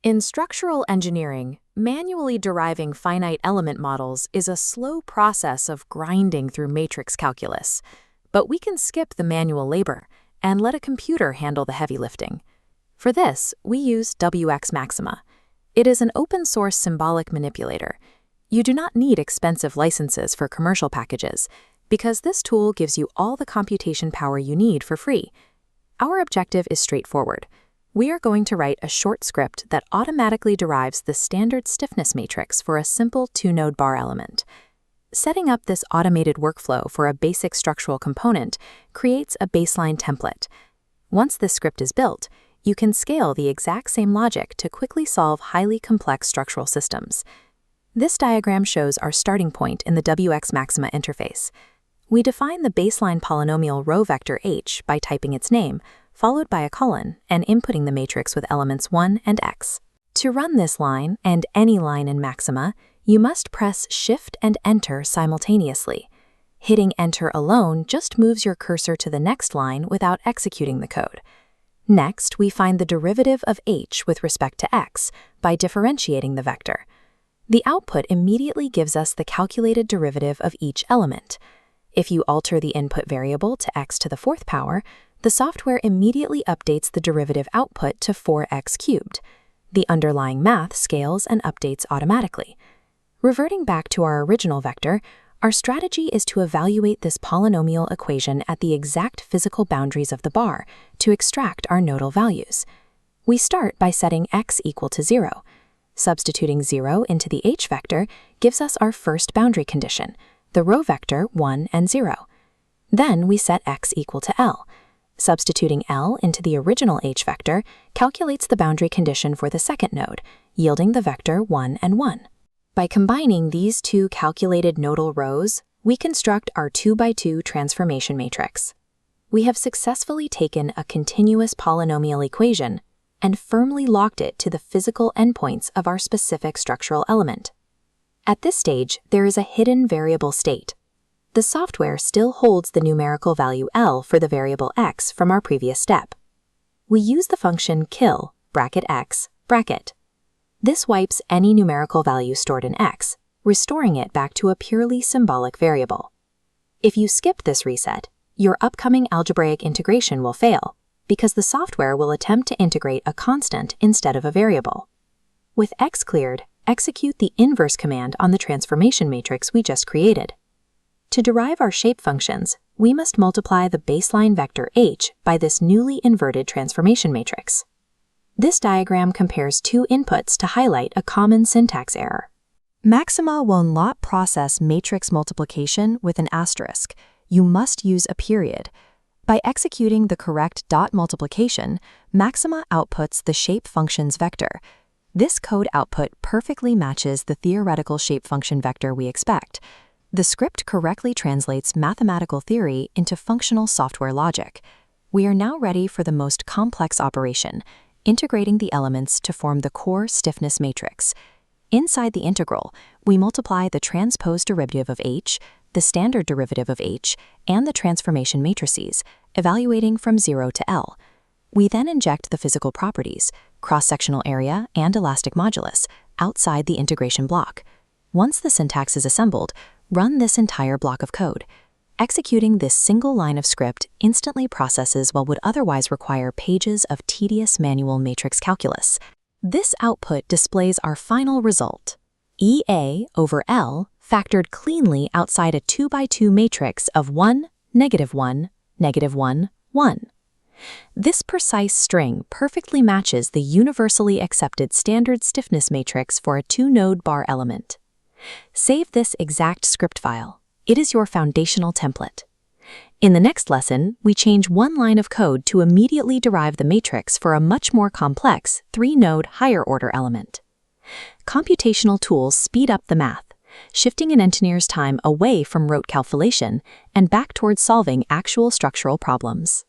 In structural engineering, manually deriving finite element models is a slow process of grinding through matrix calculus, but we can skip the manual labor and let a computer handle the heavy lifting. For this, we use wxMaxima. It is an open-source symbolic manipulator. You do not need expensive licenses for commercial packages, because this tool gives you all the computation power you need for free. Our objective is straightforward. We are going to write a short script that automatically derives the standard stiffness matrix for a simple two-node bar element. Setting up this automated workflow for a basic structural component creates a baseline template. Once this script is built, you can scale the exact same logic to quickly solve highly complex structural systems. This diagram shows our starting point in the wxMaxima interface. We define the baseline polynomial row vector h by typing its name, followed by a colon, and inputting the matrix with elements 1 and x. To run this line, and any line in Maxima, you must press Shift and Enter simultaneously. Hitting Enter alone just moves your cursor to the next line without executing the code. Next, we find the derivative of h with respect to x by differentiating the vector. The output immediately gives us the calculated derivative of each element. If you alter the input variable to x to the fourth power, the software immediately updates the derivative output to 4x cubed. The underlying math scales and updates automatically. Reverting back to our original vector, our strategy is to evaluate this polynomial equation at the exact physical boundaries of the bar to extract our nodal values. We start by setting x equal to 0. Substituting 0 into the h vector gives us our first boundary condition, the row vector 1 and 0. Then we set x equal to L. Substituting L into the original h vector calculates the boundary condition for the second node, yielding the vector 1 and 1. By combining these two calculated nodal rows, we construct our 2x2 transformation matrix. We have successfully taken a continuous polynomial equation and firmly locked it to the physical endpoints of our specific structural element. At this stage, there is a hidden variable state. The software still holds the numerical value L for the variable x from our previous step. We use the function kill (x). This wipes any numerical value stored in x, restoring it back to a purely symbolic variable. If you skip this reset, your upcoming algebraic integration will fail, because the software will attempt to integrate a constant instead of a variable. With x cleared, execute the inverse command on the transformation matrix we just created. To derive our shape functions, we must multiply the baseline vector h by this newly inverted transformation matrix. This diagram compares two inputs to highlight a common syntax error. Maxima will not process matrix multiplication with an asterisk. You must use a period. By executing the correct dot multiplication, Maxima outputs the shape function's vector. This code output perfectly matches the theoretical shape function vector we expect. The script correctly translates mathematical theory into functional software logic. We are now ready for the most complex operation, integrating the elements to form the core stiffness matrix. Inside the integral, we multiply the transpose derivative of h, the standard derivative of h, and the transformation matrices, evaluating from 0 to L. We then inject the physical properties, cross-sectional area and elastic modulus, outside the integration block. Once the syntax is assembled, run this entire block of code. Executing this single line of script instantly processes what would otherwise require pages of tedious manual matrix calculus. This output displays our final result, EA over L factored cleanly outside a 2x2 matrix of 1, -1, -1, 1. This precise string perfectly matches the universally accepted standard stiffness matrix for a two-node bar element. Save this exact script file. It is your foundational template. In the next lesson, we change one line of code to immediately derive the matrix for a much more complex three-node higher-order element. Computational tools speed up the math, shifting an engineer's time away from rote calculation and back towards solving actual structural problems.